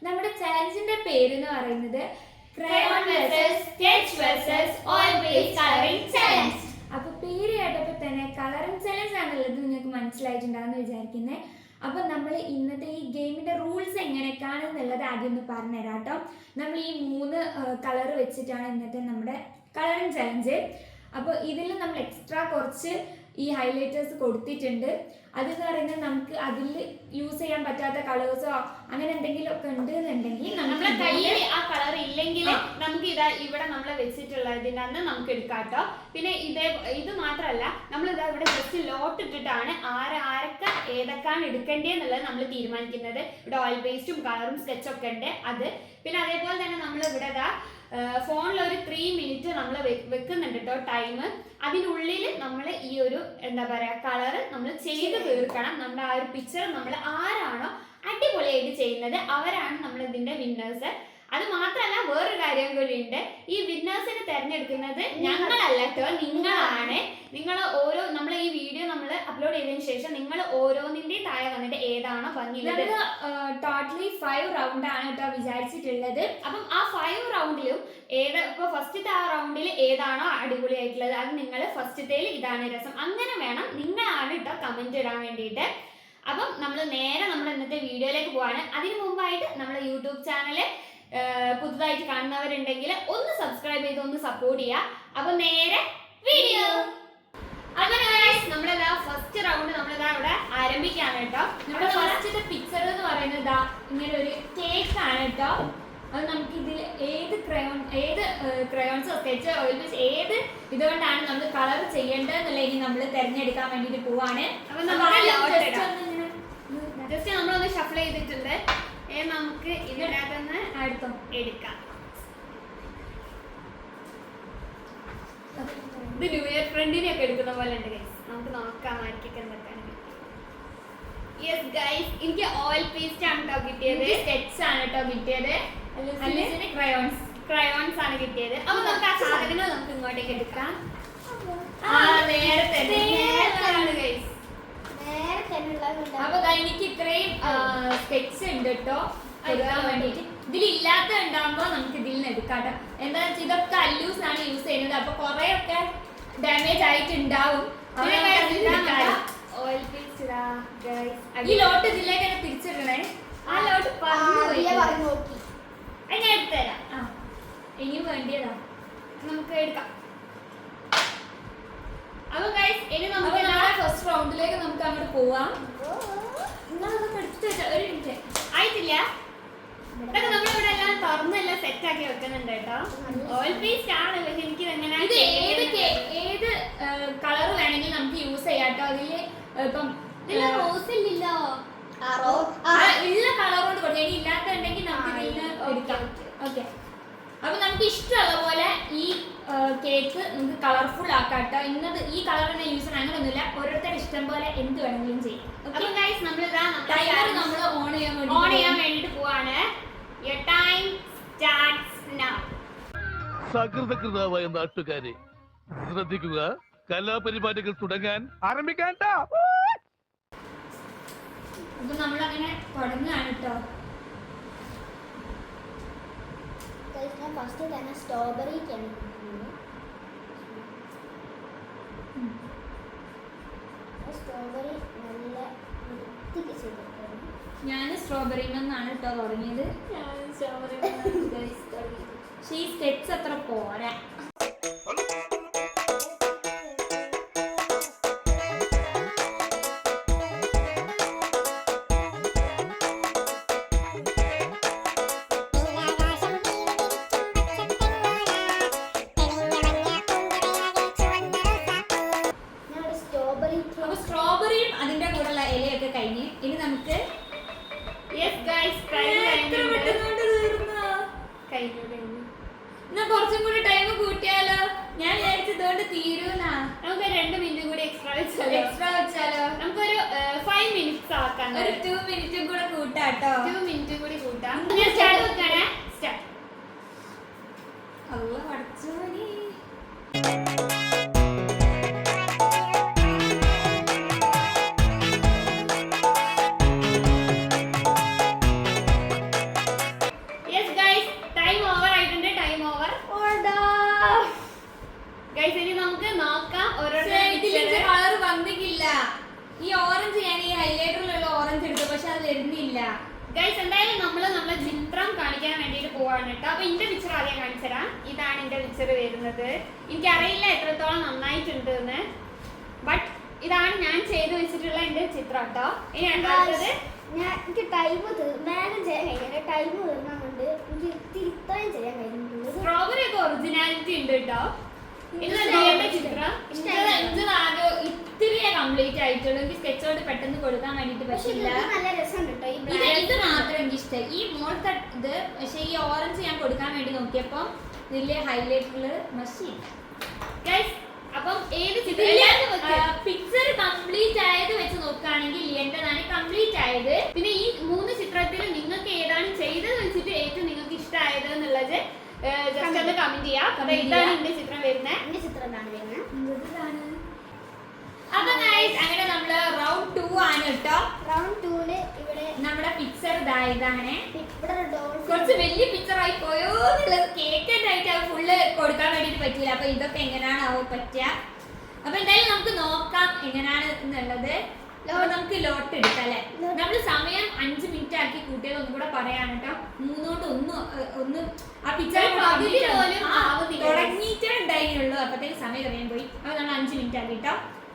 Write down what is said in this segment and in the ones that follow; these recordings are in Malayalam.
നമ്മുടെ ചാലഞ്ചിന്റെ പേര് എന്ന് പറയുന്നത് crayon versus sketch versus oil based colouring challenge. അപ്പൊ പേര് കേട്ടപ്പോൾ തന്നെ കളറിംഗ് ചലഞ്ച് ആണുള്ളത് നിങ്ങൾക്ക് മനസ്സിലായിട്ടുണ്ടാകുമെന്ന് വിചാരിക്കുന്നത്. അപ്പൊ നമ്മൾ ഇന്നത്തെ ഈ ഗെയിമിന്റെ റൂൾസ് എങ്ങനെയൊക്കെയാണെന്നുള്ളത് ആദ്യം ഒന്ന് പറഞ്ഞുതരാം കേട്ടോ. നമ്മൾ ഈ 3 കളർ വെച്ചിട്ടാണ് ഇന്നത്തെ നമ്മുടെ കളറിംഗ് ചലഞ്ച്. അപ്പോൾ ഇതിൽ നമ്മൾ എക്സ്ട്രാ കുറച്ച് ഈ ഹൈലൈറ്റേഴ്സ് കൊടുത്തിട്ടുണ്ട്. അതെന്ന് പറയുന്നത് നമുക്ക് അതിൽ യൂസ് ചെയ്യാൻ പറ്റാത്ത കളേഴ്സോ അങ്ങനെ എന്തെങ്കിലും ഒക്കെ ഉണ്ട് എന്നുണ്ടെങ്കിൽ നമ്മുടെ കയ്യിൽ ആ കളർ ഇല്ലെങ്കിൽ നമുക്ക് ഇതാ ഇവിടെ നമ്മൾ വെച്ചിട്ടുള്ളതിൽ നിന്ന് നമുക്ക് എടുക്കാം കേട്ടോ. പിന്നെ ഇത് മാത്രമല്ല, നമ്മൾ ഇതാ ഇവിടെ ജസ്റ്റ് ലോട്ട് ഇട്ടിട്ടാണ് ആരൊക്കെ ഏതൊക്കെയാണ് എടുക്കേണ്ടതെന്നുള്ളത് നമ്മൾ തീരുമാനിക്കുന്നത്. ഇവിടെ ഓയിൽ പേസ്റ്റും കളറും സ്കെച്ചൊക്കെ ഉണ്ട് അത്. പിന്നെ അതേപോലെ തന്നെ നമ്മൾ ഇവിടെ ഇതാ ഫോണിൽ ഒരു 3 മിനിറ്റ് നമ്മൾ വെക്കുന്നുണ്ട് കേട്ടോ ടൈം. അതിനുള്ളിൽ നമ്മൾ ഈ ഒരു എന്താ പറയുക കളറ് നമ്മൾ ചെയ്ത് തീർക്കണം. നമ്മുടെ ആ ഒരു പിക്ചർ നമ്മൾ ആരാണോ അടിപൊളിയായിട്ട് ചെയ്യുന്നത് അവരാണ് നമ്മൾ ഇതിന്റെ വിന്നേഴ്സ്. അത് മാത്രമല്ല വേറൊരു കാര്യം കൂടി ഉണ്ട്. ഈ വിന്നേഴ്സിനെ തെരഞ്ഞെടുക്കുന്നത് ഞങ്ങളല്ല കേട്ടോ, നിങ്ങളാണ്. നിങ്ങൾ നമ്മൾ ഈ വീഡിയോ നമ്മൾ അപ്ലോഡ് ചെയ്തതിനു ശേഷം നിങ്ങൾ ഓരോന്നിന്റെയും താഴെ വന്നിട്ട് ഏതാണോ ഭംഗിയുള്ളത്. ടോട്ടലി 5 റൗണ്ട് ആണ് കേട്ടോ വിചാരിച്ചിട്ടുള്ളത്. അപ്പം ആ 5 റൗണ്ടിലും ഇപ്പൊ ഫസ്റ്റത്തെ ആ റൗണ്ടിൽ ഏതാണോ അടിപൊളിയായിട്ടുള്ളത് അത് നിങ്ങൾ ഫസ്റ്റത്തേൽ ഇതാണ് രസം അങ്ങനെ വേണം, നിങ്ങളാണ് കേട്ടോ കമന്റ് ഇടാൻ വേണ്ടിയിട്ട്. അപ്പം നമ്മൾ നേരെ നമ്മുടെ ഇന്നത്തെ വീഡിയോയിലേക്ക് പോവാണ്. അതിനു മുമ്പായിട്ട് നമ്മുടെ യൂട്യൂബ് ചാനല് പുതുതായിട്ട് കാണുന്നവരുണ്ടെങ്കിൽ ഒന്ന് സബ്സ്ക്രൈബ് ചെയ്ത് ഒന്ന് സപ്പോർട്ട് ചെയ്യുക. അപ്പൊ നേരെ വീഡിയോ. അങ്ങനെ നമ്മളിതാ ഫസ്റ്റ് റൗണ്ട് നമ്മളിതാ ഇവിടെ ആരംഭിക്കാണ് കേട്ടോ. നമ്മുടെ ഫസ്റ്റത്തെ പിക്ചർ എന്ന് പറയുന്നത് ഇങ്ങനെ ഒരു കേക്ക് ആണ് കേട്ടോ. അത് നമുക്ക് ഇതിൽ ഏത് ക്രയോൺസോ സ്കെച്ചോ ഓയിൽ പേസ്റ്റ് ഏത് ഇതുകൊണ്ടാണ് നമ്മൾ കളർ ചെയ്യേണ്ടതെന്നുള്ള ഇനി നമ്മൾ തിരഞ്ഞെടുക്കാൻ വേണ്ടിട്ട് പോവാണ്. അപ്പൊ ജസ്റ്റ് നമ്മളൊന്ന് ഷഫിൾ ചെയ്തിട്ടുണ്ട്. നമുക്ക് ഇതിനകത്തുനിന്ന് അടുത്തും എടുക്കാം. ഇത് ന്യൂ ഇയർ ഫ്രണ്ടിനെ ഒക്കെ എടുക്കുന്ന പോലെ ഉണ്ട് ഗൈസ്. നമുക്ക് നോക്കാം ആർക്കൊക്കെ എന്തൊക്കെയാണ്. യെസ് ഗൈസ്, എനിക്ക് ഓയിൽ പേസ്റ്റ് ആണ് കേട്ടോ കിട്ടിയത്, സ്കെച്ച് ആണ് കേട്ടോ കിട്ടിയത്, ക്രയോൺസ് ആണ് കിട്ടിയത്. അപ്പൊ നമുക്ക് ആ സാധനങ്ങൾ നമുക്ക് ഇങ്ങോട്ടേക്ക് എടുക്കാം. അപ്പൊ എനിക്ക് ഇത്രയും സ്കെച്ച് ഉണ്ട് കേട്ടോ എടുക്കാൻ വേണ്ടിട്ട്. ഇതിലില്ലാത്ത ഉണ്ടാകുമ്പോ നമുക്ക് ഇതിൽ നിന്ന് എടുക്കാം കേട്ടോ. എന്താ വെച്ചാൽ ഇതൊക്കെ അല്ലൂസ് ആണ് യൂസ് ചെയ്യുന്നത്. അപ്പൊ കൊറേ ഒക്കെ ഡാമേജ് ആയിട്ടുണ്ടാവും. ഈ ലോട്ട് ഇതിലേക്ക് തന്നെ തിരിച്ചിടണേ. ആ ലോട്ട് ഞാൻ എടുത്തുതരാം. ഇനിയും വേണ്ടിയതാ നമുക്ക് എടുക്കാം. അപ്പൊ ഗൈസ് ഇനി നമുക്ക് ഫസ്റ്റ് റൗണ്ടിലേക്ക് നമുക്ക് അങ്ങോട്ട് പോവാം. ഒരു മിനിറ്റ് ആയിട്ടില്ല. ഇതൊക്കെ നമ്മളിവിടെ എല്ലാം തുറന്നെല്ലാം സെറ്റ് ആക്കി വെക്കുന്നുണ്ട് കേട്ടോ. ഓയിൽ പേസ്റ്റ് ആണ്, പക്ഷെ എനിക്ക് ഏത് കളർ വേണമെങ്കിൽ നമുക്ക് യൂസ് ചെയ്യാം കേട്ടോ. അതില് ഇപ്പം റോസ് ഇല്ലല്ലോ, ഉള്ള കളർ കൊണ്ട് കൊടുക്കാം. ഇനി ഇല്ലാത്ത ഉണ്ടെങ്കിൽ നമുക്ക് ഇതിൽ എടുക്കാം. ഓക്കെ, അപ്പൊ നമുക്ക് ഇഷ്ടമുള്ള പോലെ ഈ കേക്ക് നമുക്ക് കളർഫുൾ ആക്കാം കേട്ടോ. ഇന്നത് ഈ കളർ തന്നെ യൂസ് ചെയ്യാൻ അങ്ങനെയൊന്നുമില്ല, ഓരോരുത്തരുടെ ഇഷ്ടം പോലെ എന്ത് വേണമെങ്കിലും ചെയ്യാം. നമ്മൾ ഓൺ ചെയ്യാൻ വേണ്ടിട്ട് പോവാണ്. Your time starts now. സകൃതകൃതാവായ നാട്ടുകാരെ ശ്രദ്ധിക്കുക, കലാപരിപാടികൾ തുടങ്ങാൻ ആരംഭിക്കാൻ. അപ്പൊ നമ്മളങ്ങനെ തുടങ്ങുകയാണ് കേട്ടോ. ഫസ്റ്റ് തന്നെ സ്ട്രോബെറി സ്ട്രോബെറി നല്ല വൃത്തിക്ക് ചെയ്തിട്ടുണ്ട്. ഞാൻ സ്ട്രോബെറി നിന്നാണ് കേട്ടോ തുടങ്ങിയത്. പക്ഷേ ഈ സ്കെച്ച് അത്ര പോരാ. സ്ട്രോബെറിയും അതിന്റെ കൂടെയുള്ള ഇലയൊക്കെ കഴിഞ്ഞ് ഇനി നമുക്ക് കുറച്ചും കൂടി ടൈം കൂട്ടിയാലോ? ഞാൻ വിചാരിച്ചു ഇതുകൊണ്ട് തീരൂന്നാ. നമുക്ക് 2 മിനിറ്റ് കൂടി എക്സ്ട്രാ വെച്ചാലോ? നമുക്കൊരു 5 മിനിറ്റ്സ് ആക്കാം. ഒരു 2 മിനിറ്റും കൂടെ കൂട്ടാട്ടോ. 2 മിനിറ്റ് കൂടി കൂട്ടാം. സ്റ്റാർട്ട്. അള്ളാ പഠിച്ചോനെ. ഗൈസ് ഇനി നമുക്ക് നോക്കാം ഇതിലേക്ക് കളർ വന്നിട്ടില്ല. ഈ ഓറഞ്ച് ഞാൻ ഈ ഹൈലൈറ്ററിലുള്ള ഓറഞ്ച് എടുത്തു, പക്ഷെ അത് വരുന്നില്ല. ഗൈസ് എന്തായാലും നമ്മളെ ചിത്രം കാണിക്കാൻ വേണ്ടിയിട്ട് പോവാണ് കേട്ടോ. അപ്പൊ എന്റെ പിക്ചർ ആദ്യം കാണിച്ചു തരാം. ഇതാണ് എന്റെ പിക്ചർ വരുന്നത്. എനിക്കറിയില്ല എത്രത്തോളം നന്നായിട്ടുണ്ട് എന്ന്, ബട്ട് ഇതാണ് ഞാൻ ചെയ്തു വെച്ചിട്ടുള്ള എന്റെ ചിത്രം കേട്ടോ. ഇനി രണ്ടാമത്തത് എനിക്ക് ടൈം മാനേജ് ചെയ്യാൻ കഴിയില്ല. ടൈം തീർന്നുകൊണ്ട് എനിക്ക് ഇത്രയും ചെയ്യാൻ കഴിയുന്നുള്ളൂ. സ്ട്രോബെറി ഒക്കെ ഒറിജിനാലിറ്റി ഉണ്ട് കേട്ടോ. ഇത് എന്റെ ചിത്രം. ഇത്തിരിയേ കംപ്ലീറ്റ് ആയിട്ടുള്ളൂ. എനിക്ക് സ്കെച്ചോട് പെട്ടെന്ന് കൊടുക്കാൻ വേണ്ടിട്ട് പക്ഷെ ഇത് പറ്റില്ല. നല്ല രസമുണ്ട് കേട്ടോ. ഇത് മാത്രം എനിക്ക് ഇഷ്ടമായി. ഈ മോളത്തെ ഇത് പക്ഷെ ഈ ഓറഞ്ച് ഞാൻ കൊടുക്കാൻ വേണ്ടി നോക്കിയപ്പോ വലിയ ഹൈലൈറ്റുകള് മഷി. ഗൈസ് അപ്പം ഏത് ചിത്രം പിക്ചർ കംപ്ലീറ്റ് ആയത് വെച്ച് നോക്കുകയാണെങ്കിൽ എന്റേതാണ് കംപ്ലീറ്റ് ആയത്. പിന്നെ ഈ 3 ചിത്രത്തിൽ നിങ്ങൾക്ക് ഏതാണ് ചെയ്തത് വെച്ചിട്ട് ഏറ്റവും നിങ്ങൾക്ക് ഇഷ്ടമായത് എന്നുള്ളത് ജസ്റ്റ് ഒന്ന് കമന്റ് ചെയ്യാം. അപ്പൊ ഇതാണ് എന്റെ ചിത്രം വരുന്നത്. എന്റെ ചിത്രം എന്താണ് വരുന്നത്? അപ്പൊ ഗൈസ് അങ്ങനെ നമ്മള് റൗണ്ട് 2 ആണ് കേട്ടോ. റൗണ്ട് 2 ഇവിടെ നമ്മുടെ പിക്ചർ ഇതാണ്. ഇവിടെ ഡോൾഫിൻ കുറച്ച് വലിയ പിക്ചർ ആയി പോയോ എന്നുള്ളത് കേക്കായിട്ട് അത് ഫുള്ള് കൊടുക്കാൻ വേണ്ടിട്ട് പറ്റില്ല. അപ്പൊ ഇതൊക്കെ എങ്ങനെയാണ് പറ്റുക. അപ്പൊ എന്തായാലും നമുക്ക് നോക്കാം എങ്ങനെയാണ് എന്നുള്ളത്. നമുക്ക് ലോട്ട് എടുക്കാം അല്ലെ. നമ്മള് സമയം 5 മിനിറ്റ് ആക്കി കൂട്ടിയത് ഒന്നും കൂടെ പറയാണ് കേട്ടോ. 3 കൊണ്ട് ഒന്ന് ആ പിക്ചർ തുടങ്ങിയിട്ടേ ഉണ്ടായിരുന്നുള്ളൂ. അപ്പത്തേക്ക് സമയം അറിയാൻ പോയി. അപ്പൊ നമ്മൾ 5 മിനിറ്റ് ആക്കി കേട്ടോ.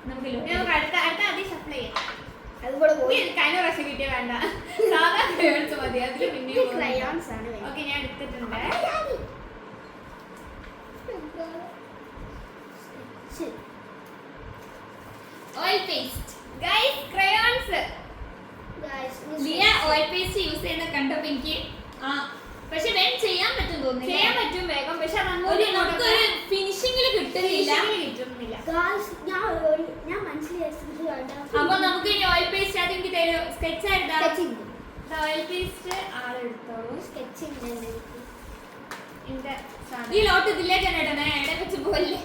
നമുക്ക് നമുക്ക് അടുത്ത ആദ്യം ഷഫിൾ ചെയ്യാം. അതുകൂടെ പോയി. കഴിഞ്ഞ പ്രാവശ്യം കിട്ടിയ വേണ്ട, സാധാ ക്രയോൺസ് മതി. അതിൽ പിന്നെ ക്രയോൺസ് ആണ് വരുന്നത്. ഓക്കെ ഞാൻ എടുത്തിട്ടുണ്ട്. Oil paste. ഗൈസ് ക്രയോൺസ് ലിയ ഓയിൽ പേസ്റ്റ് യൂസ് ചെയ്യുന്ന കണ്ടപ്പോ എനിക്ക് പക്ഷെ വേഗം ചെയ്യാൻ പറ്റും തോന്നുന്നു. ചെയ്യാൻ പറ്റും വേഗം, പക്ഷെ നമുക്കൊരു ഫിനിഷിംഗിൽ കിട്ടുന്നില്ല. കിട്ടുന്നില്ല. ഞാൻ മനസ്സിലാക്കി. അപ്പൊ നമുക്ക് ഇനി ഓയിൽ പേസ്റ്റ് ആദ്യം എനിക്ക് തരും. സ്കെച്ച് ആയിരുന്നാ ഓയിൽ പേസ്റ്റ് ആളെടുത്തോളൂ. സ്കെച്ചിങ് എന്റെ ഈ ലോട്ട് ഇതിലേക്ക് തന്നെ ഇടണേ. എവിടെ വെച്ച് പോലെ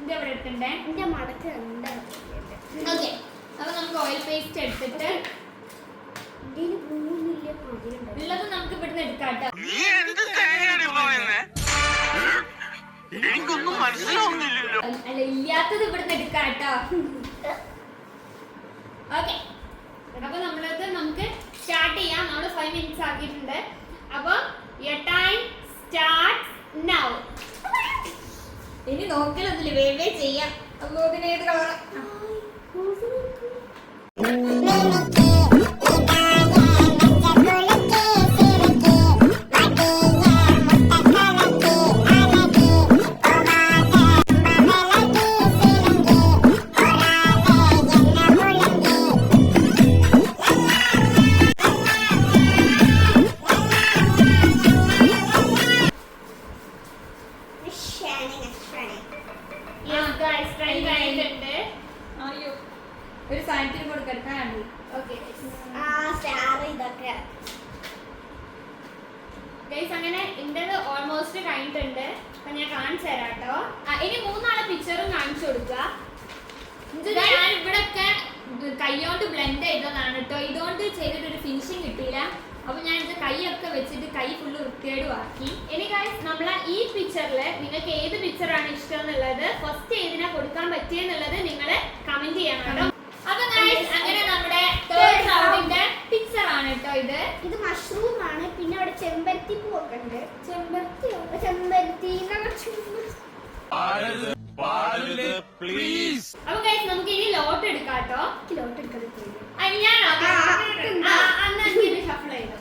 ഇത് എവിടെ ഇട്ടുണ്ടേ? എന്റെ മടക്ക് എന്താ ഓക്കെ. അപ്പൊ നമുക്ക് ഓയിൽ പേസ്റ്റ് എടുത്തിട്ട് ഉള്ളത് നമുക്ക് ഇവിടുന്ന് എടുക്കാം കേട്ടോ. അല്ല ഇല്ലാത്തത് ഇവിടുന്ന് എടുക്കാം കേട്ടോ. ഓക്കെ. അപ്പൊ നമ്മളത് നമുക്ക് സ്റ്റാർട്ട് ചെയ്യാം. നമ്മൾ 5 മിനിറ്റ്സ് ആക്കിയിട്ടുണ്ട്. അപ്പൊ ടൈം സ്റ്റാർട്ട്സ് നൗ. ഇനി നോക്കലൊന്നുമില്ല, വേവേ ചെയ്യാം. അപ്പൊ ഇതിന് ഏത് കളർ? ഒരു സാധനത്തിന് കൊടുക്കാൻ. ഓക്കെ ഇതൊക്കെ ഗൈസ് അങ്ങനെ ഇന്റത് ഓൾമോസ്റ്റ് കഴിഞ്ഞിട്ടുണ്ട്. അപ്പൊ ഞാൻ കാണിച്ചു തരാം കേട്ടോ. ഇനി 3 പിക്ചറും കാണിച്ചു കൊടുക്കുക. ഞാൻ ഇവിടൊക്കെ കൈകൊണ്ട് ബ്ലെൻഡ് ചെയ്തതാണ് കേട്ടോ. ഇതുകൊണ്ട് ചെയ്തിട്ടൊരു ഫിനിഷിങ് കിട്ടിയില്ല. അപ്പൊ ഞാൻ ഇത് കൈയൊക്കെ വെച്ചിട്ട് കൈ ഫുള്ള് വൃത്തികേടും ആക്കി. ഇനി ഗൈസ് നമ്മളെ ഈ പിക്ചറിൽ നിങ്ങൾക്ക് ഏത് പിക്ചറാണ് ഇഷ്ടം എന്നുള്ളത്, ഫസ്റ്റ് ഏതിനാ കൊടുക്കാൻ പറ്റിയെന്നുള്ളത് നിങ്ങൾ കമന്റ് ചെയ്യണം കേട്ടോ. അപ്പൊ ഗൈസ് അങ്ങനെ നമ്മുടെ തേർഡ് റൗണ്ടിന്റെ പിക്ചർ ആണ് കേട്ടോ ഇത്. ഇത് മഷ്റൂം ആണ്. പിന്നെ അവിടെ ചെമ്പരത്തി പൂവൊക്കെ ഉണ്ട്. ചെമ്പരത്തി അപ്പൊ ഗൈസ് നമുക്ക് ഇനി ലോട്ട് എടുക്കാം കേട്ടോ. ലോട്ട് എടുക്കുന്നത് ഷഫിൾ ചെയ്തു.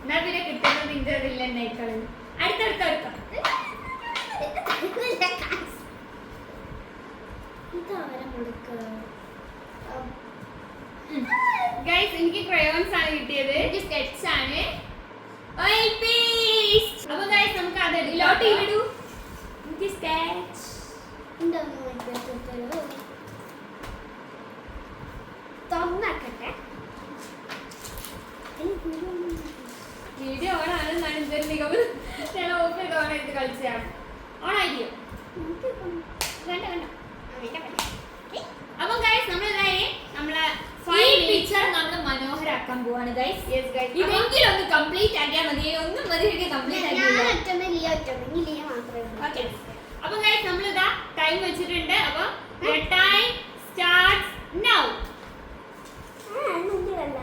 എന്നാ പിന്നെ കിട്ടുന്നത് നിന്റെ വില്ലന്നേക്കള്. അടുത്തടുത്തെടുക്കാം. ഗൈസ് എനിക്ക് ക്രയോൺസ് ആണ് കിട്ടിയത്. എനിക്ക് സ്കെച്ച് ആണ്. Oil paste. അപ്പൊ ഗൈസ് നമുക്ക് അത് ലോട്ട് ഇടൂ. എനിക്ക് സ്കെച്ച്. തുറന്നാക്കട്ടെ. വീഡിയോ ഓൺ ആണെന്നാണ് ഇതൊരു നിഗമനം. ഞാൻ ഓഫ് ചെയ്ത് ഓൺ ചെയ്ത് കളിച്ചാണ്. ഓൺ ആയിരിക്കും. വേണ്ട അപ്പൊ ഗൈസ് നമ്മളെ ഈ പിക്ചർ നമ്മൾ മനോഹരാക്കാൻ പോവാണ് ഗൈസ്. Yes, guys. ഇതെങ്കിലും ഒന്ന് കംപ്ലീറ്റ് ആക്കിയാൽ മതി. ഒന്നും മതി കംപ്ലീറ്റ് ഞാൻ ആക്കിയില്ല. ഒറ്റ ലിയ ഒറ്റ ലിയ മാത്രമേ ഉള്ളൂ. Okay. അപ്പൊ ഗൈസ് നമ്മളിതാ ടൈം വെച്ചിട്ടുണ്ട്. അപ്പൊ ടൈം സ്റ്റാർട്ട്സ് നൗ. മുന്നിലല്ല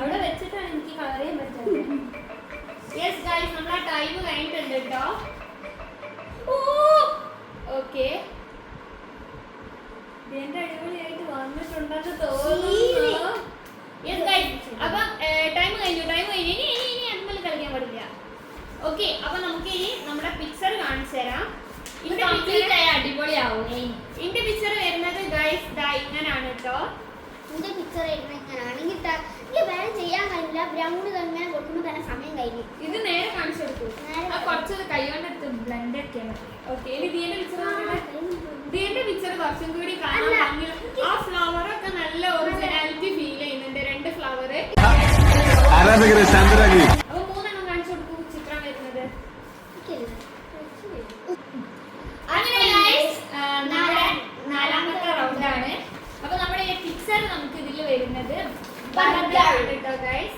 അവിടെ വെച്ചിട്ടാണ് എനിക്ക് കളർ ചെയ്യാൻ പറ്റുന്നത്. യെസ് ഗൈസ് നമ്മളെ ടൈം കഴിഞ്ഞിട്ടുണ്ട് കേട്ടോ. ഓക്കെ ഇതിന്റെ അടിപൊളിയായിട്ട് വന്നിട്ടുണ്ടെന്ന് ശീലി. തോന്നുന്നു. യെസ് ഗൈസ് അപ്പം ടൈം കഴിഞ്ഞു. ഇനി അതുപോലെ കളിക്കാൻ പാടില്ല. ഓക്കെ അപ്പൊ നമുക്ക് ഇനി നമ്മുടെ പിക്ചർ കാണിച്ചു തരാം. ഇത് കംപ്ലീറ്റ് ആയ അടിപൊളിയാവും. ഇതിന്റെ പിക്ചർ വരുന്നത് ഗൈസ് ദാ ഇങ്ങനാണ് കേട്ടോ. എന്റെ പിക്ചർ ഇങ്ങനെയാണെങ്കിൽ എനിക്ക് വേറെ ചെയ്യാൻ കഴിയില്ല. ബ്രൗണ് തന്നെ കൊടുക്കുമ്പോൾ തന്നെ സമയം കഴിഞ്ഞു. ഇത് നേരെ കാണിച്ചു കൊടുത്തു. നേരെ ആ കുറച്ച് കൈകൊണ്ടെടുത്ത് ബ്ലെൻഡ് ഒക്കെ ഓക്കെ. ഇനി ദിയന്റെ പിക്ചർ ഇതിന്റെ പിക്ചർ കുറച്ചും കൂടി കാണാൻ അല്ല. ഭംഗി. ആ ഫ്ലവർ ഒക്കെ നല്ല ഒറിജിനാലിറ്റി ഫീൽ ചെയ്യുന്നുണ്ട്. 2 ഫ്ലവർ. ആരാധകരെ ശാന്തരാഗി. അപ്പൊ 3 എണ്ണം കാണിച്ചു കൊടുക്കും ചിത്രം വരുന്നത്. അങ്ങനെ guys, നമ്മുടെ 4ാമത്തെ റൗണ്ടാണ്. അപ്പൊ നമ്മുടെ ഈ പിക്ചർ നമുക്ക് ഇതിൽ വരുന്നത് burger ആണ് കേട്ടോ guys.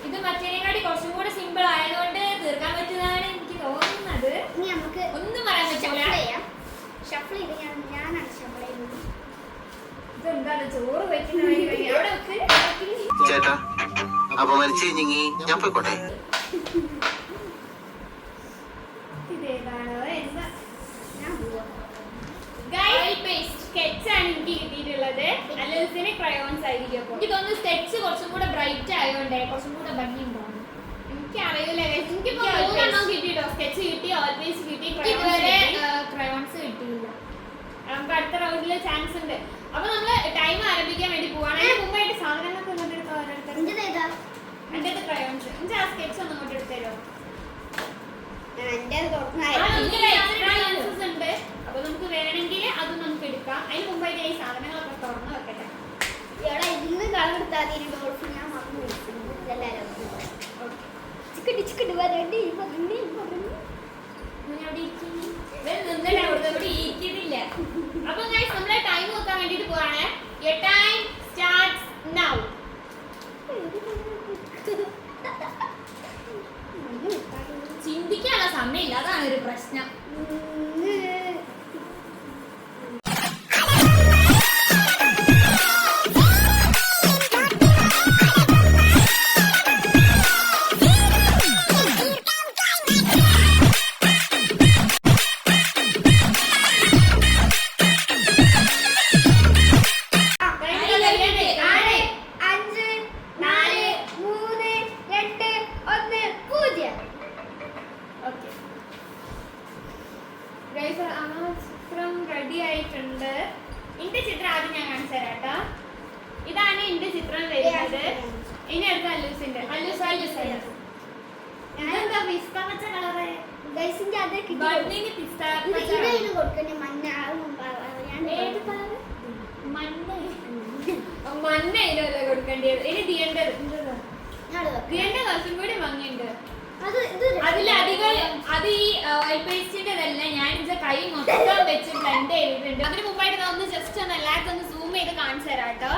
ഇത് മറ്റേതിനെക്കാട്ടി കുറച്ചും കൂടെ സിമ്പിൾ ആയതുകൊണ്ട് തീർക്കാൻ പറ്റുന്നതാണ് എനിക്ക് തോന്നുന്നത്. ഇനി നമുക്ക് ഒന്നും പറയാൻ പറ്റില്ല. ഷഫിൾ ചെയ്യാം. ഷഫിൾ ചെയ്ത് ഞാനാണ് ഷഫിൾ ചെയ്യുന്നത്. ഇതെന്താണ് ചോറ് വെക്കുന്ന അവിടെ വെക്ക്. ചേട്ടാ അപമാനിച്ച് കഴിഞ്ഞെങ്കി ഞാൻ പോയിക്കോട്ടെ. ഇതേതാണോ എന്താ ഞാൻ പോവാം. സ്കെച്ച് ആണ് എനിക്ക് കിട്ടിയിട്ടുള്ളത്. അല്ലസിന് ക്രയോൺസ് ആയിരിക്കും. അപ്പൊ എനിക്ക് തോന്നുന്നു സ്കെച്ച് കുറച്ചും കൂടെ ബ്രൈറ്റ് ആയതുകൊണ്ടേ കുറച്ചും കൂടെ ഭംഗി ഉണ്ടാവും. എനിക്ക് അറിയില്ല എനിക്കിപ്പോ 3 എണ്ണം കിട്ടിട്ടോ. സ്കെച്ച് കിട്ടി, ഓൾവേസ് കിട്ടി, ഇതുവരെ crayons ക്രയോൺസ് കിട്ടിയില്ല. നമുക്ക് അടുത്ത റൗണ്ടില് ചാൻസ് ഉണ്ട്. അപ്പൊ നമ്മള് ടൈം ആരംഭിക്കാൻ വേണ്ടി പോവാണ്. അതിന് മുമ്പായിട്ട് സാധനങ്ങളൊക്കെ ഇങ്ങോട്ട് എടുത്തോ ഓരോരുത്തർ. എന്റേത് ഏതാ? എന്റെ ക്രയോൺസ് എന്റെ ആ സ്കെച്ച് ഒന്ന് ഇങ്ങോട്ട് എടുത്തരോ. എന്റേത് തുറന്നാ ക്രയോൺസസ് ഉണ്ട്. അപ്പൊ നമുക്ക് വേണമെങ്കിൽ അത് നമുക്ക് എടുക്കാം. അതിന് മുമ്പായിട്ട് ഈ സാധനങ്ങളൊക്കെ തുറന്ന് വെക്കട്ടെ. ഇവിടെ ഇന്ന് കളർ എടുത്താൽ ഡോൾഫിൻ ഞാൻ മറന്നു വിളിക്കുന്നു. എല്ലാവരും ചിക്കട്ട് വരണ്ടി പറഞ്ഞു. ഞാൻ അവിടെ ഇരിക്കുന്നു. നിന്നിട്ട് അവിടെ ഇവിടെ ഇരിക്കുന്നില്ല. അപ്പൊ ഗൈസ് നമ്മളെ ടൈം നോക്കാൻ വേണ്ടിട്ട് പോവാണ്. Time starts now. ചിന്തിക്കാനുള്ള സമയമില്ല, അതാണ് ഒരു പ്രശ്നം. ചിത്രം റെഡി ആയിട്ടുണ്ട്. എന്റെ ചിത്രം ആദ്യം ഞാൻ കാണിച്ചു തരാം കേട്ടോ. ഇതാണ് എന്റെ ചിത്രം വരുന്നത്. ഇനി അടുത്ത അല്ലൂസിന്റെ. എന്താ പിസ്ത പച്ച കളറ്? ബണ്ണിന് പിസ്ത പച്ച കൊടുക്കണേ മഞ്ഞ ഏത് കളർ? മഞ്ഞ ഇതിനല്ലേ കൊടുക്കേണ്ടത്. ഇനി ദിയന്റെ ദിയന്റെ കുറച്ചും കൂടി ഭംഗിയുണ്ട്. അതിലധികം അത് ഈ ഓയിൽ പേസ്റ്റിന്റെതല്ല. ഞാൻ ഇത് കൈ മൊത്തം വെച്ച് ബ്ലെൻഡ് ചെയ്തിട്ടുണ്ട്. അതിന് മുമ്പായിട്ട് ഒന്ന് ജസ്റ്റ് ഒന്ന് എല്ലാവർക്കും ഒന്ന് സൂം ചെയ്ത് കാണിച്ചു തരാം കേട്ടോ.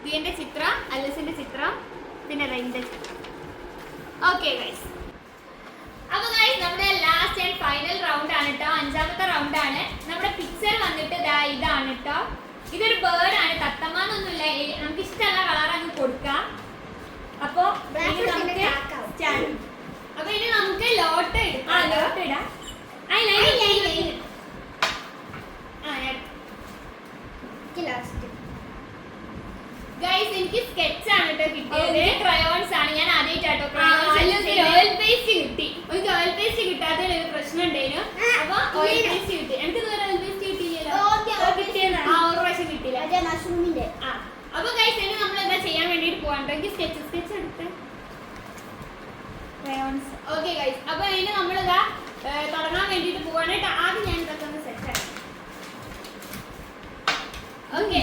ദിയന്റെ ചിത്രം, അല്ലസിന്റെ ചിത്രം, പിന്നെ എന്റെ ചിത്രം. Okay guys. അപ്പൊ ഗൈസ് നമ്മുടെ ലാസ്റ്റ് ആൻഡ് ഫൈനൽ റൗണ്ട് ആണ് കേട്ടോ. 5ാമത്തെ റൗണ്ട് ആണ്. നമ്മുടെ പിക്ചർ വന്നിട്ട് ഇതാണ് കേട്ടോ. ഇതൊരു ബേർഡ് ആണ്. തത്തമാന്നൊന്നുമില്ല. നമുക്ക് ഇഷ്ടമുള്ള കളർ അങ്ങ് കൊടുക്കാം. അപ്പൊ അപ്പൊ ഇനി നമുക്ക് ലോട്ട് എടുക്കാം. ലോട്ട് ഇടാം. ഗൈസ് എനിക്ക് സ്കെച്ച് ആണ് കേട്ടോ കിട്ടിയത്. ക്രയോൺസ് ആണ്. ഞാൻ ആദ്യമായിട്ടോ ഓയിൽ പേസ്റ്റ് കിട്ടി. എനിക്ക് ഓയിൽ പേസ്റ്റ് കിട്ടാത്ത ഒരു പ്രശ്നം ഉണ്ടായിരുന്നു. അപ്പൊ ഓയിൽ പേസ്റ്റ് കിട്ടി. എനിക്ക് ഇതുവരെ ഓയിൽ പേസ്റ്റ് കിട്ടിയില്ലല്ലോ. ഒരു പ്രാവശ്യം കിട്ടിയില്ല. മഷ്റൂമിന്റെ അപ്പൊ ഗൈസ് ഇനി നമ്മൾ എന്താ ചെയ്യാൻ വേണ്ടിട്ട് പോവാണ്ടോ. എനിക്ക് സ്കെച്ച് എടുത്ത് ക്രയോൺസ്. Okay guys. അപ്പൊ ഇനി നമ്മളിതാ തുടങ്ങാൻ വേണ്ടിട്ട് പോവാണ്. ആദ്യം ഞാൻ ഓക്കെ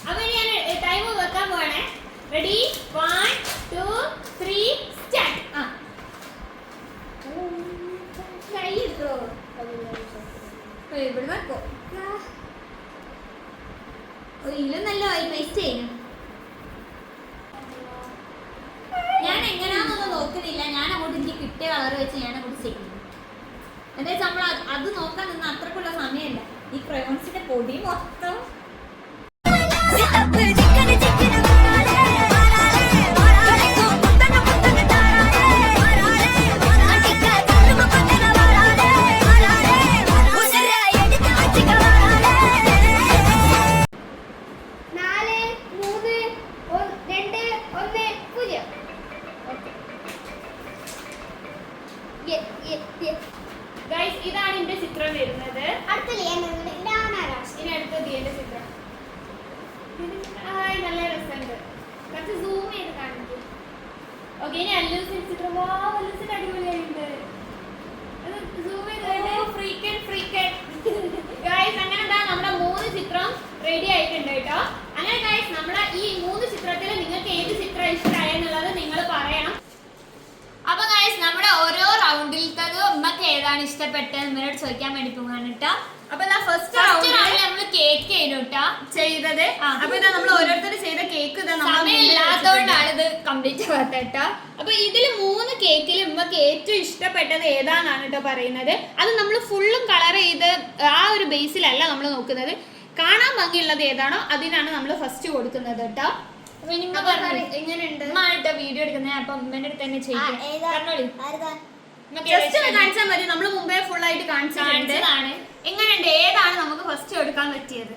അപ്പൊ ഇനി ഞാൻ ടൈം വെക്കാൻ പോവാണേ. Ready 1 2 3 start. കൈ എടുത്തോ ഇവിടെ വെക്കോ ഇതിലും നല്ല പേസ്റ്റ് ചെയ്യുന്നു. ഞാൻ എങ്ങനെയാണെന്നൊന്നും നോക്കുന്നില്ല, ഞാൻ അങ്ങോട്ട് എനിക്ക് കിട്ടിയ കളർ വെച്ച് ഞാൻ അങ്ങോട്ട് ചെയ്യുന്നു. എന്താ വെച്ചാൽ നമ്മൾ അത് നോക്കാൻ നിന്ന് അത്രക്കുള്ള സമയമല്ല. ഈ ക്രയോൺസിന്റെ പൊടി മൊത്തം ഗൈസ് ഇതാണ് എന്റെ ചിത്രം വരുന്നത്. അടുത്ത ഇനി അടുത്ത ദിയന്റെ ചിത്രം. നല്ല രസമുണ്ട്. കുറച്ച് സൂം ചെയ്ത് കാണിക്കും. ഓക്കെ ഇനി അല്ലൂസിന്റെ ചിത്രം. അല്ലൂസിന്റെ അടിപൊളിയായിട്ടുണ്ട്. അത് സൂം ചെയ്ത് ഗൈസ് അങ്ങനെ നമ്മുടെ 3 ചിത്രം റെഡി ആയിട്ടുണ്ട് കേട്ടോ. അങ്ങനെ ഗൈസ് നമ്മുടെ ഈ 3 ചിത്രത്തിൽ നിങ്ങൾക്ക് ഏത് ചിത്രം ഇഷ്ടമായെന്നുള്ളത് നിങ്ങൾ പറയണം. അപ്പൊ ഗൈസ് നമ്മുടെ ഓരോ റൗണ്ടിലത്തത് ഉമ്മക്ക് ഏതാണ് ഇഷ്ടപ്പെട്ടത് എന്നോട് ചോദിക്കാൻ വേണ്ടി പോകാണ് കേട്ടോ. അപ്പൊ ഫസ്റ്റ് റൗണ്ടിൽ നമ്മള് കേക്ക് ചെയ്തോട്ടാ ചെയ്തത്. അപ്പൊ ഇതാ നമ്മൾ ഓരോരുത്തർ ചെയ്ത കേക്ക് സമയമില്ലാത്തതുകൊണ്ടാണ് ഇത് കംപ്ലീറ്റ് ആവാത്ത കേട്ടോ. അപ്പൊ ഇതിൽ 3 കേക്കിൽ ഉമ്മക്ക് ഏറ്റവും ഇഷ്ടപ്പെട്ടത് ഏതാണെന്നാണ് കേട്ടോ പറയുന്നത്. അത് നമ്മൾ ഫുള്ളും കളർ ചെയ്ത് ആ ഒരു ബേസിലല്ല നമ്മൾ നോക്കുന്നത്. കാണാൻ ഭംഗിയുള്ളത് ഏതാണോ അതിനാണ് നമ്മൾ ഫസ്റ്റ് കൊടുക്കുന്നത് കേട്ടോ. എങ്ങനെയുണ്ട് വീഡിയോ എടുക്കുന്നത്? അപ്പൊ ഉമ്മേന്റെ അടുത്ത് തന്നെ ചെയ്യാം. കാണിച്ചാൽ മതി. നമ്മൾ മുമ്പേ ഫുൾ ആയിട്ട് കാണിച്ചതാണ്. എങ്ങനെയുണ്ട്? ഏതാണ് നമുക്ക് ഫസ്റ്റ് കൊടുക്കാൻ പറ്റിയത്?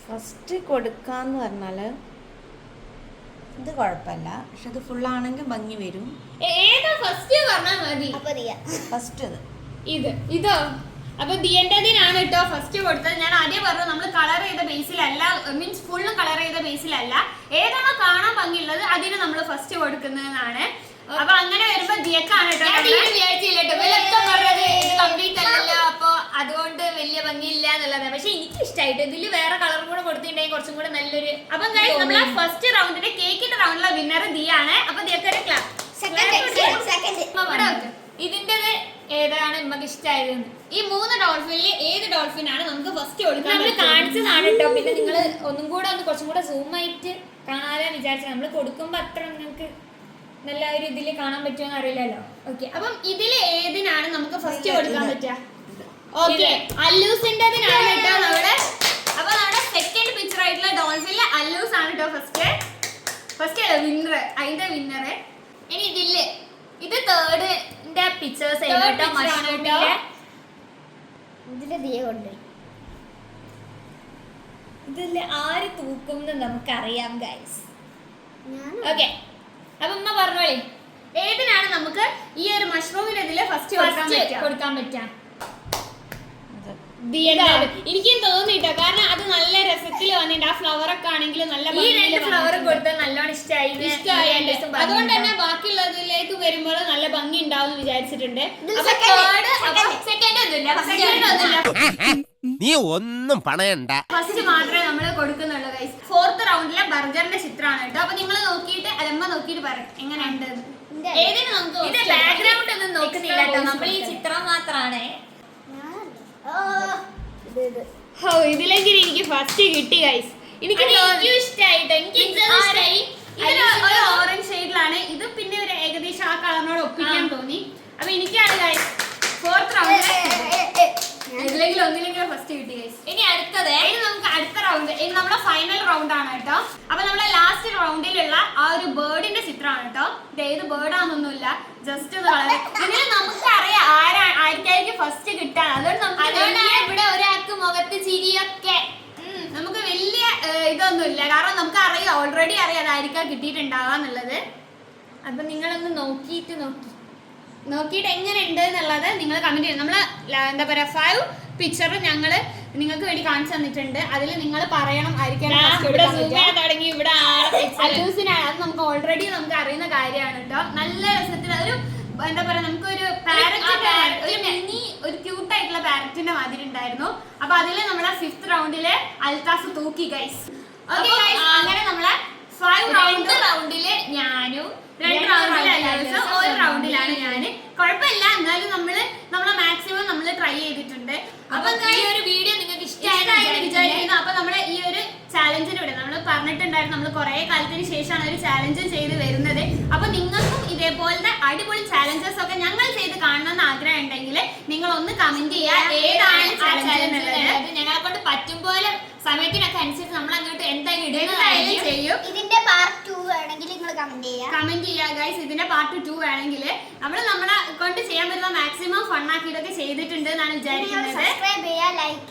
ഫസ്റ്റ് കൊടുക്കാന്ന് പറഞ്ഞാല് ഇത് കുഴപ്പമില്ല, പക്ഷെ ഇത് ഫുള്ളാണെങ്കിൽ ഭംഗി വരും. ഏതാ ഫസ്റ്റ് പറഞ്ഞാൽ മതി. ഫസ്റ്റ് ഇതോ? അപ്പൊ ദിയന്റേതിനാണ് കേട്ടോ ഫസ്റ്റ് കൊടുത്തത്. ഞാൻ ആദ്യം പറഞ്ഞു നമ്മൾ കളർ ചെയ്ത ബേസിലല്ല, മീൻസ് ഫുള്ളും കളർ ചെയ്ത ബേസിലല്ല. ഏതാണോ കാണാൻ ഭംഗിയുള്ളത് അതിന് നമ്മൾ ഫസ്റ്റ് കൊടുക്കുന്നതാണ്. അപ്പൊ അങ്ങനെ വരുമ്പോ ദിയക്കാണ് കംപ്ലീറ്റ് അല്ലല്ലോ, അപ്പൊ അതുകൊണ്ട് വലിയ ഭംഗിയില്ല എന്നുള്ളതാണ്. പക്ഷെ എനിക്ക് ഇഷ്ടമായിട്ട് ഇതില് വേറെ കളർ കൂടെ കൊടുത്തിട്ടുണ്ടെങ്കിൽ കുറച്ചും കൂടെ നല്ലൊരു. അപ്പം നമ്മളെ ഫസ്റ്റ് റൗണ്ടിന്റെ കേക്കിന്റെ റൗണ്ടിലെ വിന്നർ ദിയാണ്. അപ്പൊ ദിയക്കൊരു ക്ലാസ്. ഇതിന്റെ ഏതാണ് നമുക്ക് ഇഷ്ടമായത്? ഈ 3 ഡോൾഫിനിൽ ഏത് ഡോൾഫിനാണ് നമുക്ക് ഫസ്റ്റ് കൊടുക്കാൻ? നമ്മൾ കാണിച്ചതാണ് കേട്ടോ. പിന്നെ നിങ്ങൾ ഒന്നും കൂടെ കുറച്ചും കൂടെ സൂം ആയിട്ട് കാണാതെ വിചാരിച്ചാൽ നമ്മൾ കൊടുക്കുമ്പോ അത്ര നിങ്ങൾക്ക് നല്ല ഒരു ഇതിൽ കാണാൻ പറ്റുമെന്ന് അറിയില്ലല്ലോ. ഓക്കെ, അപ്പം ഇതില് ഏതിനാണ് നമുക്ക് ഫസ്റ്റ് കൊടുക്കാൻ പറ്റുക? ഓക്കെ, അല്ലൂസിന്റെതിനാണ് കേട്ടോ നമ്മുടെ. അപ്പൊ നമ്മുടെ സെക്കൻഡ് പിക്ചർ ആയിട്ടുള്ള ഡോൾഫിനിലെ അല്ലൂസ് ആണ് കേട്ടോ ഫസ്റ്റ് വിന്നർ, അതിന്റെ വിന്നർ. ഇനി ഇത് തേർഡിന്റെ പിക്ചേഴ്സ് ഇതില് ആര് തൂക്കും എന്ന് നമുക്കറിയാം ഗൈസ്. ഓക്കെ, അപ്പൊ ഉമ്മ പറഞ്ഞോളി ഏതിനാണ് നമുക്ക് ഈ ഒരു മഷ്റൂമിന്റെ ഇതില് ഫസ്റ്റ് കൊടുക്കാൻ പറ്റാം? എനിക്കും തോന്നിട്ടോ, കാരണം അത് നല്ല രസത്തിൽ വന്നിട്ട് ആ ഫ്ലവർ ഒക്കെ ആണെങ്കിലും നല്ല ഫ്ലവർ കൊടുത്താൽ നല്ലോണം ഇഷ്ടമായി. അതുകൊണ്ട് തന്നെ ബാക്കിയുള്ളതിലേക്ക് വരുമ്പോൾ നല്ല ഭംഗി ഉണ്ടാവും എന്ന് വിചാരിച്ചിട്ടുണ്ട്. നീ ഒന്നും പണയണ്ട. ഫസ്റ്റ് മാത്രമേ നമ്മൾ കൊടുക്കുന്നുള്ളൂ ഗൈസ്. 4th റൗണ്ടിലെ ബർഗറിന്റെ ചിത്രമാണ് കേട്ടോ. അപ്പൊ നിങ്ങൾ നോക്കിയിട്ട് അലമ്മ നോക്കിയിട്ട് പറയും എങ്ങനെയുണ്ട്. ഏതിന് നമുക്ക് ബാക്ക്ഗ്രൗണ്ട് ഒന്നും നോക്കുന്നില്ല കേട്ടോ, നമ്മൾ ഈ ചിത്രം മാത്രമാണ്. ഇതിലേക്ക് എനിക്ക് ഫസ്റ്റ് കിട്ടി ഗൈസ്. എനിക്ക് ഇഷ്ടമായി. ഒരു ഓറഞ്ച് ഷെയ്ഡിലാണ് ഇത്. പിന്നെ ഒരു ഏകദേശം ആ കളറിനോട് ഒപ്പിക്കാൻ തോന്നി. അപ്പൊ എനിക്കാണ് ഗൈസ് 4th റൗണ്ട് ഒന്നിലെങ്കിലും ഫസ്റ്റ് കിട്ടി ഗൈസ്. ഇനി അടുത്തത് നമുക്ക് അടുത്ത റൗണ്ട്, ഇനി നമ്മുടെ ഫൈനൽ റൗണ്ട് ആണ് കേട്ടോ. അപ്പൊ നമ്മുടെ ലാസ്റ്റ് റൗണ്ടിലുള്ള ആ ഒരു ബേർഡിന്റെ ചിത്രമാണ് കേട്ടോ. ഇത് ഏത് ബേർഡാന്നൊന്നുമില്ല, ജസ്റ്റ് ഇതിൽ നമുക്ക് അറിയാം ആർക്കായിരിക്കും ഫസ്റ്റ് കിട്ടാൻ. അതുകൊണ്ട് ഇവിടെ ഒരാൾക്ക് മുഖത്ത് ചിരിയൊക്കെ. നമുക്ക് വലിയ ഇതൊന്നുമില്ല, കാരണം നമുക്ക് അറിയാം, ഓൾറെഡി അറിയാം അതായിരിക്കാം കിട്ടിയിട്ടുണ്ടാവാന്നുള്ളത്. അപ്പൊ നിങ്ങളൊന്ന് നോക്കിയിട്ട് എങ്ങനെ ഉണ്ട് എന്നുള്ളത് നിങ്ങൾ കമന്റ് ചെയ്യും. നമ്മള് എന്താ പറയാ 5 പിക്ചർ ഞങ്ങള് നിങ്ങൾക്ക് വേണ്ടി കാണിച്ചു തന്നിട്ടുണ്ട്. അതിൽ നിങ്ങൾ പറയണം ആയിരിക്കും തുടങ്ങി. ഇവിടെ അല്ലൂസിനാണ്, അത് നമുക്ക് ഓൾറെഡി നമുക്ക് അറിയുന്ന കാര്യമാണ് കേട്ടോ. നല്ല രസത്തിൽ ഒരു എന്താ പറയാ നമുക്കൊരു പാരറ്റിന്റെ ഒരു ക്യൂട്ട് ആയിട്ടുള്ള പാരറ്റിന്റെ മാതിരി ഉണ്ടായിരുന്നു. അപ്പൊ അതിൽ നമ്മളെ 5th റൗണ്ടില് അൽത്താഫ് തൂക്കി ഗൈസ്. ഓക്കെ ഗൈസ്, അങ്ങനെ നമ്മളെ 5 റൗണ്ടില് ഞാനും 2 റൗണ്ടിൽ അല്ലാതെ 1 റൗണ്ടിലാണ് ഞാന്. കുഴപ്പമില്ല, എന്നാലും നമ്മളെ മാക്സിമം നമ്മൾ ട്രൈ ചെയ്തിട്ടുണ്ട്. അപ്പൊ ഈ ഒരു വീഡിയോ നിങ്ങൾക്ക് ഇഷ്ടമായെന്ന് വിചാരിക്കുന്നു. അപ്പൊ നമ്മള് ഈ ഒരു ചാലഞ്ചിന് ഇവിടെ നമ്മൾ പറഞ്ഞിട്ടുണ്ടായിരുന്നു, നമ്മൾ കുറെ കാലത്തിന് ശേഷമാണ് ഒരു ചാലഞ്ച് ചെയ്ത് വരുന്നത്. അപ്പൊ നിങ്ങൾക്കും ഇതേപോലത്തെ അടിപൊളി ചാലഞ്ചസ് ഒക്കെ ഞങ്ങൾ ചെയ്ത് കാണണമെന്ന് ആഗ്രഹം ഉണ്ടെങ്കിൽ നിങ്ങൾ ഒന്ന് കമന്റ് ചെയ്യുക, ഏതാണ് ചാലഞ്ച് എന്നുള്ളത്. ഞങ്ങളെ കൊണ്ട് പറ്റും പോലെ സമയത്തിനൊക്കെ അനുസരിച്ച് നമ്മൾ അങ്ങോട്ട് എന്തായാലും എന്തായാലും ചെയ്യും. ഇതിന്റെ പാർട്ട് 2 വേണമെങ്കിൽ നിങ്ങൾ കമന്റ് ചെയ്യാം. കമന്റ് ചെയ്യുക ഗൈസ്. ഇതിന്റെ പാർട്ട് 2 വേണമെങ്കിൽ നമ്മളെ കൊണ്ട് ചെയ്യാൻ പറ്റുന്ന മാക്സിമം ഫണ്ണാക്കിയിട്ടൊക്കെ ചെയ്തിട്ടുണ്ട് എന്നാണ് വിചാരിക്കുന്നത്. സബ്സ്ക്രൈബ് ചെയ്യുക, ലൈക്ക്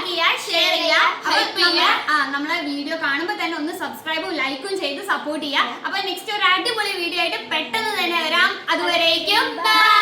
ചെയ്യുക, ഷെയർ ചെയ്യുക. നമ്മളെ വീഡിയോ കാണുമ്പോൾ തന്നെ ഒന്ന് സബ്സ്ക്രൈബും ലൈക്കും ചെയ്ത് സപ്പോർട്ട് ചെയ്യുക. അപ്പൊ നെക്സ്റ്റ് ഒരു അടിപൊളി വീഡിയോ ആയിട്ട് പെട്ടെന്ന് തന്നെ വരാം. അതുവരേക്കും ബൈ.